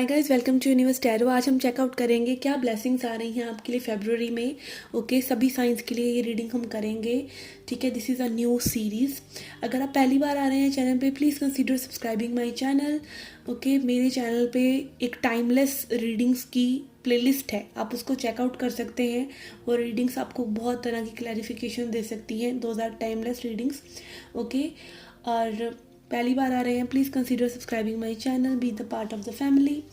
Hi guys, welcome to universe tarot. आज हम checkout करेंगे क्या ब्लेसिंग्स आ रही हैं आपके लिए फरवरी में। ओके, सभी साइंस के लिए ये रीडिंग हम करेंगे। ठीक है, this is a new series. अगर आप पहली बार आ रहे हैं चैनल पे, please consider subscribing my channel. Okay, मेरे चैनल पे एक टाइमलेस रीडिंग्स की प्लेलिस्ट है, आप उसको चेकआउट कर सकते हैं। वो रीडिंग्स आपको बहुत तरह की क्लैरिफिकेशन दे सकती हैं। Those are timeless readings. Okay, और पहली बार आ रहे हैं, please consider subscribing my channel, be the part of the family.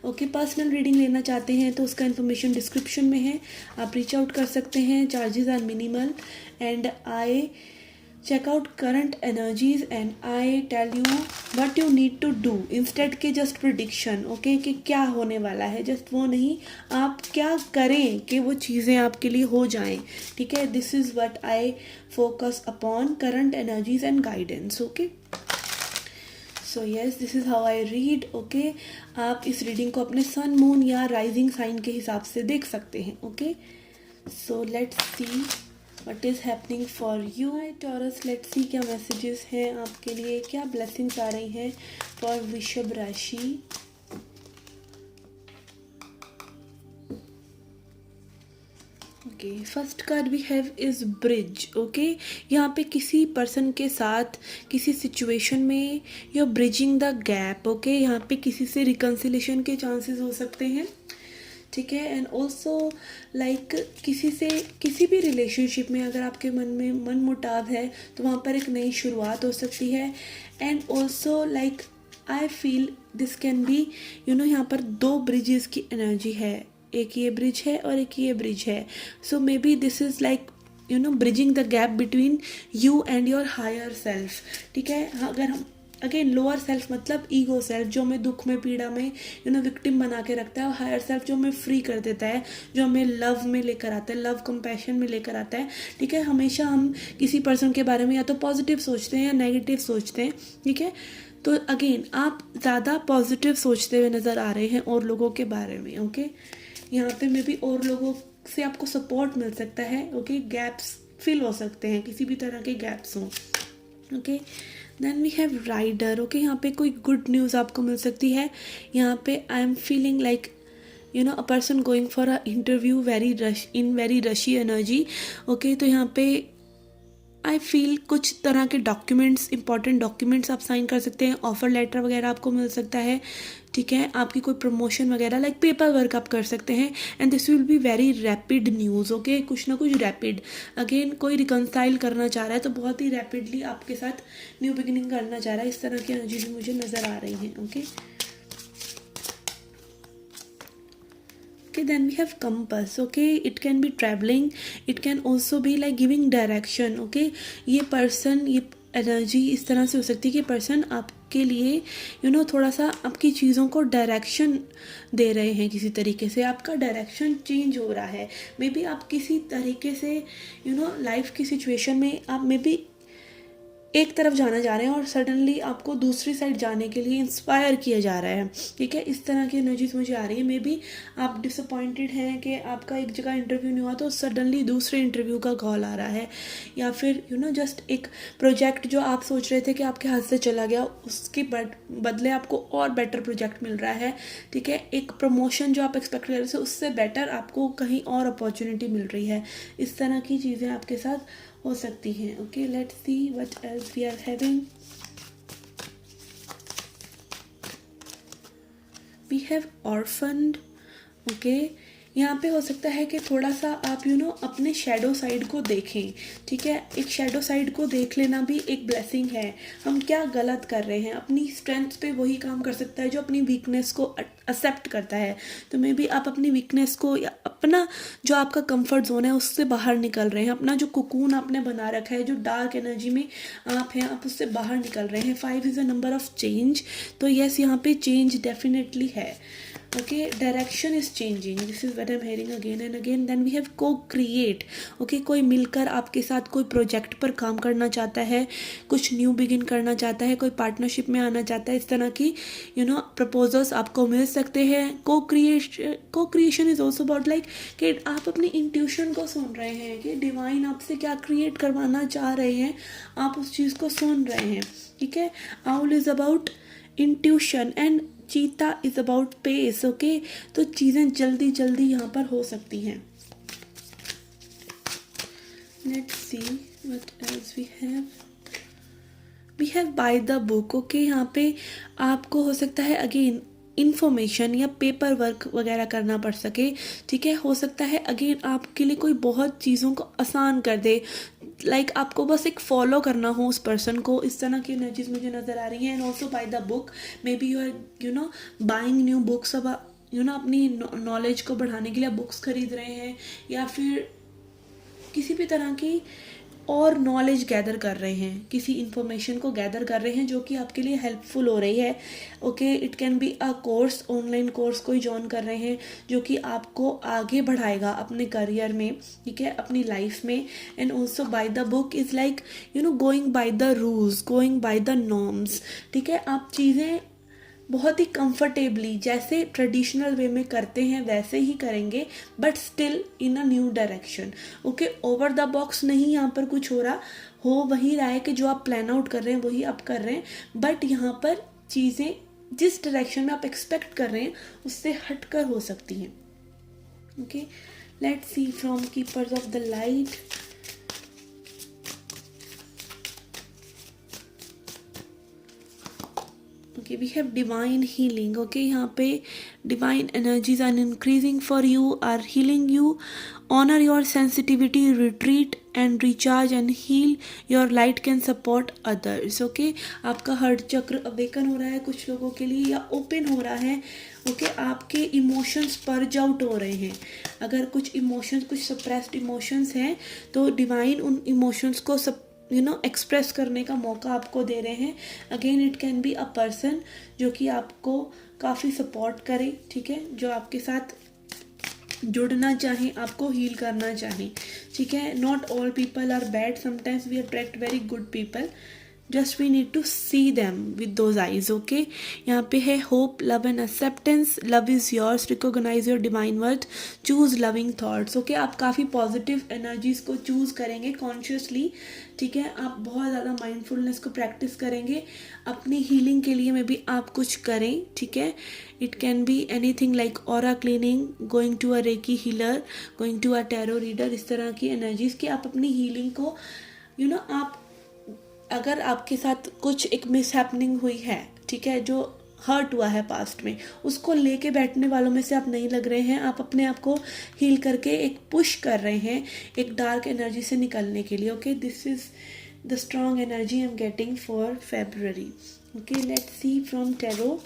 Okay, personal reading लेना चाहते हैं तो उसका इन्फॉर्मेशन डिस्क्रिप्शन में है, आप रीच आउट कर सकते हैं। Charges are minimal and I check out current energies and I tell you what you need to do instead के जस्ट प्रिडिक्शन। ओके, कि क्या होने वाला है, जस्ट वो नहीं, आप क्या करें कि वो चीज़ें आपके लिए हो जाएं। ठीक है, this is what I focus upon current energies and guidance. Okay, so yes, this is how I read. Okay, आप इस रीडिंग को अपने सन, मून या राइजिंग साइन के हिसाब से देख सकते हैं। Okay, so let's see what is happening for you taurus. Let's see क्या मैसेजेस हैं आपके लिए, क्या ब्लेसिंग्स आ रही हैं फॉर वृषभ राशि। Okay, first card we have is bridge. Okay, यहाँ पे किसी पर्सन के साथ किसी सिचुएशन में you are bridging the gap. Okay, यहाँ पे किसी से रिकन्सिलेशन के चांसेस हो सकते हैं। ठीक है, एंड ऑल्सो लाइक किसी से किसी भी रिलेशनशिप में अगर आपके मन में मन मुटाव है तो वहाँ पर एक नई शुरुआत हो सकती है। And also like I feel this can be यहाँ पर दो ब्रिजेस की एनर्जी है, एक ये ब्रिज है और एक ये ब्रिज है। So maybe this is like bridging the gap between you and your higher self. ठीक है, अगर हम अगेन लोअर सेल्फ मतलब ईगो सेल्फ जो हमें दुख में, पीड़ा में विक्टिम बना के रखता है, और हायर सेल्फ जो हमें फ्री कर देता है, जो हमें लव में लेकर आता है, लव कंपैशन में लेकर आता है। ठीक है, हमेशा हम किसी पर्सन के बारे में या तो पॉजिटिव सोचते हैं या नेगेटिव सोचते हैं। ठीक है, तो अगेन आप ज़्यादा पॉजिटिव सोचते हुए नज़र आ रहे हैं और लोगों के बारे में। ओके, यहाँ पे मे बी और लोगों से आपको सपोर्ट मिल सकता है। ओके, गैप्स फिल हो सकते हैं, किसी भी तरह के गैप्स हों। Okay, then we have rider. Okay, यहाँ पे कोई गुड न्यूज़ आपको मिल सकती है। यहाँ पे I am feeling like a person going for a interview very रशी एनर्जी। ओके, तो यहाँ पे आई फील कुछ तरह के डॉक्यूमेंट्स, इंपॉर्टेंट डॉक्यूमेंट्स आप साइन कर सकते हैं, ऑफर लेटर वगैरह आपको मिल सकता है। ठीक है, आपकी कोई प्रमोशन वगैरह लाइक पेपर वर्क आप कर सकते हैं। And this will be very rapid news. Okay, कुछ ना कुछ रैपिड, अगेन कोई रिकनसाइल करना चाह रहा है तो बहुत ही रैपिडली आपके साथ न्यू बिगिनिंग करना चाह रहा है। इस तरह की एनर्जी भी मुझे नज़र आ रही है। Okay, okay, then we have compass. Okay, it can be traveling, it can also be like giving direction. Okay, ये पर्सन, ये एनर्जी इस तरह से हो सकती है कि पर्सन आपके लिए थोड़ा सा आपकी चीज़ों को डायरेक्शन दे रहे हैं, किसी तरीके से आपका डायरेक्शन चेंज हो रहा है। मे बी आप किसी तरीके से लाइफ की सिचुएशन में आप मे बी एक तरफ जाना जा रहे हैं और सडनली आपको दूसरी साइड जाने के लिए इंस्पायर किया जा रहा है। ठीक है, इस तरह की एनर्जीज मुझे आ रही है। मे बी आप डिसअपॉइंटेड हैं कि आपका एक जगह इंटरव्यू नहीं हुआ तो सडनली दूसरे इंटरव्यू का कॉल आ रहा है, या फिर जस्ट एक प्रोजेक्ट जो आप सोच रहे थे कि आपके हाथ से चला गया, उसके बदले आपको और बेटर प्रोजेक्ट मिल रहा है। ठीक है, एक प्रमोशन जो आप एक्सपेक्ट कर रहे थे उससे बेटर आपको कहीं और अपॉर्चुनिटी मिल रही है। इस तरह की चीज़ें आपके साथ हो सकती हैं। Okay, let's see what else we are having. We have orphaned. Okay, यहाँ पे हो सकता है कि थोड़ा सा आप अपने शेडो साइड को देखें। ठीक है, एक शेडो साइड को देख लेना भी एक ब्लेसिंग है। हम क्या गलत कर रहे हैं, अपनी स्ट्रेंथ पे वही काम कर सकता है जो अपनी वीकनेस को एक्सेप्ट करता है। तो मे बी आप अपनी वीकनेस को या अपना जो आपका कंफर्ट जोन है उससे बाहर निकल रहे हैं। अपना जो कुकून आपने बना रखा है, जो डार्क एनर्जी में आप हैं, आप उससे बाहर निकल रहे हैं। 5 is a number of change, तो यस, यहाँ पे चेंज डेफिनेटली है। Okay, direction is changing, this is what I'm hearing again and again. Then we have co-create. Okay, कोई मिलकर आपके साथ कोई प्रोजेक्ट पर काम करना चाहता है, कुछ न्यू बिगिन करना चाहता है, कोई पार्टनरशिप में आना चाहता है। इस तरह की प्रपोजल्स आपको मिल सकते हैं। को creation is also about like कि आप अपनी इंट्यूशन को सुन रहे हैं कि डिवाइन आपसे क्या क्रिएट करवाना चाह रहे हैं, आप उस चीज़ को सुन रहे हैं। ठीक है, owl is about intuition and cheetah is about pace, okay. तो चीज़ें जल्दी जल्दी यहाँ पर हो सकती हैं। Let's see what else we have by the book, okay. यहाँ पे आपको हो सकता है अगेन इन्फॉर्मेशन या पेपर वर्क वगैरह करना पड़ सके, ठीक है। हो सकता है अगेन आपके लिए कोई बहुत चीज़ों को आसान कर दे, लाइक आपको बस एक फॉलो करना हो उस पर्सन को। इस तरह की एनर्जीज मुझे नज़र आ रही हैं। And also by the book, maybe you are buying new books, अब अपनी नॉलेज को बढ़ाने के लिए बुक्स खरीद रहे हैं, या फिर किसी भी तरह की और नॉलेज गैदर कर रहे हैं, किसी इन्फॉर्मेशन को गैदर कर रहे हैं जो कि आपके लिए हेल्पफुल हो रही है, okay. It can be a course, online course कोई ज्वाइन कर रहे हैं जो कि आपको आगे बढ़ाएगा अपने करियर में, ठीक है, अपनी लाइफ में। And also by the book is like going by the rules, going by the norms, ठीक है। आप चीज़ें बहुत ही कंफर्टेबली जैसे ट्रेडिशनल वे में करते हैं वैसे ही करेंगे, but still in a new direction, okay. Over the box नहीं यहाँ पर कुछ हो वही रहा है कि जो आप प्लान आउट कर रहे हैं वही आप कर रहे हैं, बट यहाँ पर चीज़ें जिस डायरेक्शन में आप एक्सपेक्ट कर रहे हैं उससे हटकर हो सकती हैं, okay. Let's see from keepers of the light. Okay, we have divine healing, okay. यहाँ पे divine energies are increasing for you, are healing you, honour your sensitivity, retreat and recharge and heal, your light can support others, okay. आपका heart chakra awaken हो रहा है कुछ लोगों के लिए, या ओपन हो रहा है, ओके। आपके इमोशंस पर्ज आउट हो रहे हैं। अगर कुछ इमोशंस, कुछ सप्रेस्ड इमोशंस हैं तो डिवाइन उन इमोशंस को एक्सप्रेस करने का मौका आपको दे रहे हैं। Again it can be a person जो कि आपको काफ़ी सपोर्ट करे, ठीक है, जो आपके साथ जुड़ना चाहें, आपको हील करना चाहें, ठीक है। Not all people are bad, sometimes we attract very good people, just we need to see them with those eyes, okay. यहाँ पे है hope, love and acceptance, love is yours, recognise your divine worth, choose loving thoughts, okay. आप काफ़ी positive energies को choose करेंगे consciously, ठीक है। आप बहुत ज़्यादा माइंडफुलनेस को प्रैक्टिस करेंगे अपनी हीलिंग के लिए, में भी आप कुछ करें, ठीक है। It can be anything like aura cleaning, going to a reiki healer, going to a tarot reader, इस तरह की एनर्जीज कि आप अपनी हीलिंग को आप, अगर आपके साथ कुछ एक मिसहैपनिंग हुई है, ठीक है, जो हर्ट हुआ है पास्ट में, उसको लेके बैठने वालों में से आप नहीं लग रहे हैं। आप अपने आप को हील करके एक पुश कर रहे हैं एक डार्क एनर्जी से निकलने के लिए, okay. This is the strong energy I am getting for February, okay. Let's see from tarot.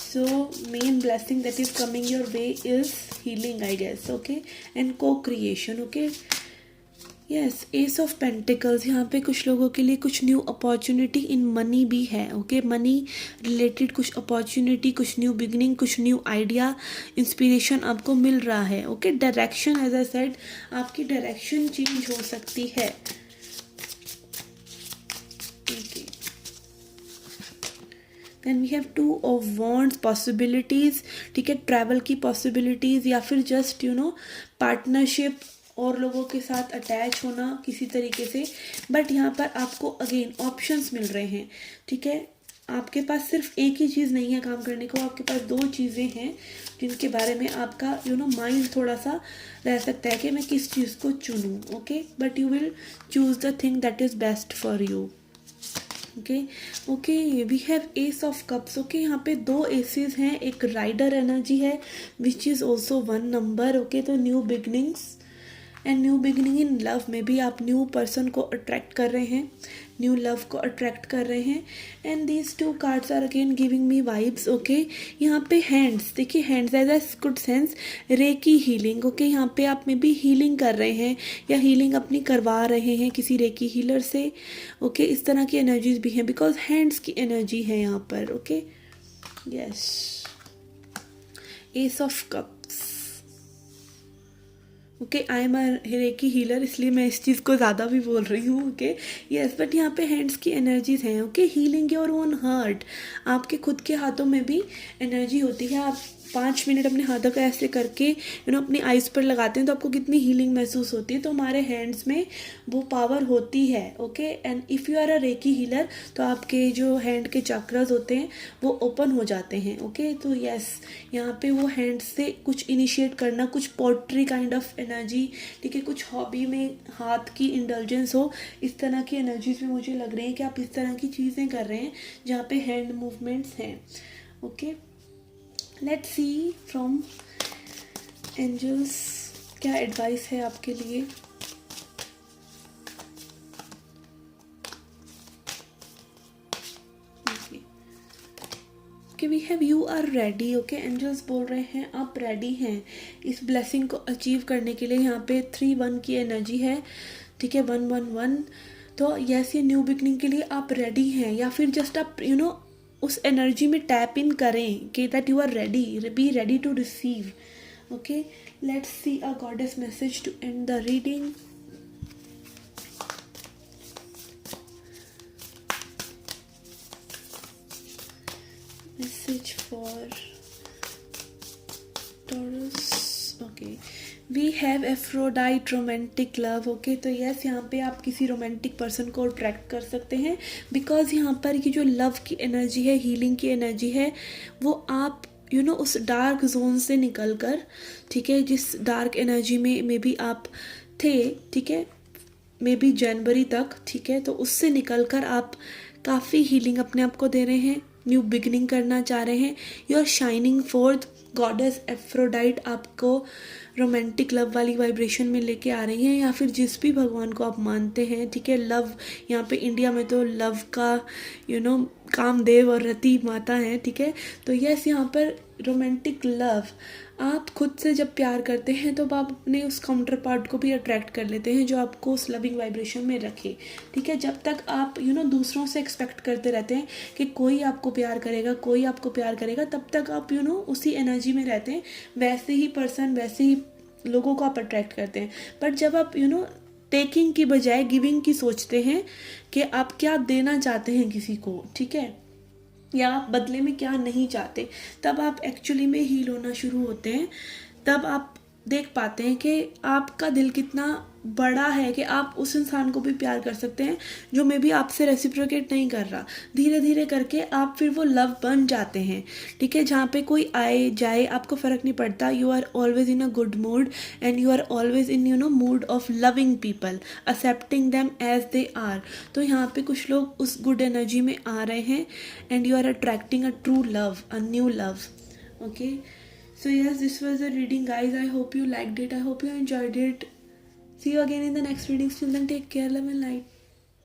So main blessing that is coming your way is healing, I guess, okay, and co-creation, okay. Yes, Ace of Pentacles, यहाँ पे कुछ लोगों के लिए कुछ new opportunity in money भी है, okay. Money related कुछ अपॉर्चुनिटी, कुछ न्यू बिगनिंग, कुछ न्यू आइडिया, इंस्पिरेशन आपको मिल रहा है, okay. Direction, as I said, आपकी डायरेक्शन चेंज हो सकती है, okay. Then we have two of wands, possibilities, ठीक है, ट्रैवल की पॉसिबिलिटीज़, या फिर जस्ट पार्टनरशिप और लोगों के साथ अटैच होना किसी तरीके से, बट यहाँ पर आपको अगेन ऑप्शंस मिल रहे हैं, ठीक है। आपके पास सिर्फ एक ही चीज़ नहीं है काम करने को, आपके पास दो चीज़ें हैं जिनके बारे में आपका माइंड थोड़ा सा रह सकता है कि मैं किस चीज़ को चुनूँ, okay. But you will choose the thing that is best for you, okay. Okay, we have ace of cups, okay. यहाँ पे दो एसेस हैं, एक राइडर एनर्जी है which is also 1 number, okay. तो new beginnings and new beginning in love में भी आप न्यू पर्सन को अट्रैक्ट कर रहे हैं, न्यू लव को अट्रैक्ट कर रहे हैं। And these 2 cards are again giving me vibes, okay. यहाँ पे हैंड्स, देखिए hands as a good sense, reiki healing, okay. यहाँ पे आप में भी हीलिंग कर रहे हैं या हीलिंग अपनी करवा रहे हैं किसी रेकी हीलर से, ओके। इस तरह की एनर्जीज भी हैं बिकॉज हैंड्स की एनर्जी है यहाँ पर, okay. Yes, S of cup, okay. I am a reiki healer, इसलिए मैं इस चीज़ को ज़्यादा भी बोल रही हूँ, ओके। यस, बट यहाँ पे हैंड्स की एनर्जीज हैं, okay. Healing your own heart, आपके खुद के हाथों में भी एनर्जी होती है। आप 5 मिनट अपने हाथों को ऐसे करके अपनी आइज़ पर लगाते हैं तो आपको कितनी हीलिंग महसूस होती है। तो हमारे हैंड्स में वो पावर होती है। Okay, and if you are a reiki healer तो आपके जो हैंड के चक्रास होते हैं वो ओपन हो जाते हैं। ओके, तो यस, यहाँ पे वो हैंड से कुछ इनिशिएट करना, कुछ पोट्री काइंड ऑफ एनर्जी, ठीक है, कुछ हॉबी में हाथ की इंडल्जेंस हो, इस तरह की एनर्जीज में मुझे लग रही है कि आप इस तरह की चीज़ें कर रहे हैं जहाँ पे हैंड मूवमेंट्स हैं। Okay, let's see from angels क्या एडवाइस है आपके लिए। कि we have you are ready. Okay, angels बोल रहे हैं आप रेडी हैं इस ब्लेसिंग को अचीव करने के लिए। यहाँ पे 3-1 की एनर्जी है, ठीक है, 1-1-1। तो यस, ये न्यू बिगनिंग के लिए आप रेडी हैं, या फिर जस्ट आप उस एनर्जी में टैप इन करें कि that you are ready, be ready to receive. Okay, let's see a goddess message to end the reading. Message for Taurus. Okay, we have Aphrodite romantic love. Okay, तो yes, यहाँ पे आप किसी romantic person को attract कर सकते हैं because यहाँ पर ये जो लव की एनर्जी है, हीलिंग की एनर्जी है, वो आप उस डार्क जोन से निकल कर, ठीक है, जिस डार्क एनर्जी में भी आप थे, ठीक है, मे बी जनवरी तक, ठीक है, तो उससे निकल कर आप काफ़ी हीलिंग अपने आप को दे रहे हैं, न्यू बिगनिंग करना चाह रहे हैं। You are shining forth. Goddess Aphrodite आपको रोमांटिक लव वाली वाइब्रेशन में लेके आ रही हैं, या फिर जिस भी भगवान को आप मानते हैं, ठीक है। लव, यहाँ पे इंडिया में तो लव का कामदेव और रति माता हैं, ठीक है। तो यस, यहाँ पर रोमांटिक लव, आप खुद से जब प्यार करते हैं तो आप अपने उस काउंटर पार्ट को भी अट्रैक्ट कर लेते हैं जो आपको उस लविंग वाइब्रेशन में रखे, ठीक है। जब तक आप दूसरों से एक्सपेक्ट करते रहते हैं कि कोई आपको प्यार करेगा, कोई आपको प्यार करेगा, तब तक आप उसी एनर्जी में रहते हैं, वैसे ही पर्सन, वैसे ही लोगों को आप अट्रैक्ट करते हैं। बट जब आप टेकिंग की बजाय गिविंग की सोचते हैं कि आप क्या देना चाहते हैं किसी को, ठीक है, या आप बदले में क्या नहीं चाहते, तब आप एक्चुअली में हील होना शुरू होते हैं। तब आप देख पाते हैं कि आपका दिल कितना बड़ा है कि आप उस इंसान को भी प्यार कर सकते हैं जो मे बी आपसे रेसिप्रोकेट नहीं कर रहा। धीरे धीरे करके आप फिर वो लव बन जाते हैं, ठीक है। जहाँ पे कोई आए जाए आपको फ़र्क नहीं पड़ता। You are always in a good mood and you are always in mood of loving people, accepting them as they are. तो यहाँ पे कुछ लोग उस गुड एनर्जी में आ रहे हैं and you are attracting a true love, a new love. Okay, so yes, this was the reading, guys. I hope you liked it. I hope you enjoyed it. See you again in the next readings. Till then, take care, love and light.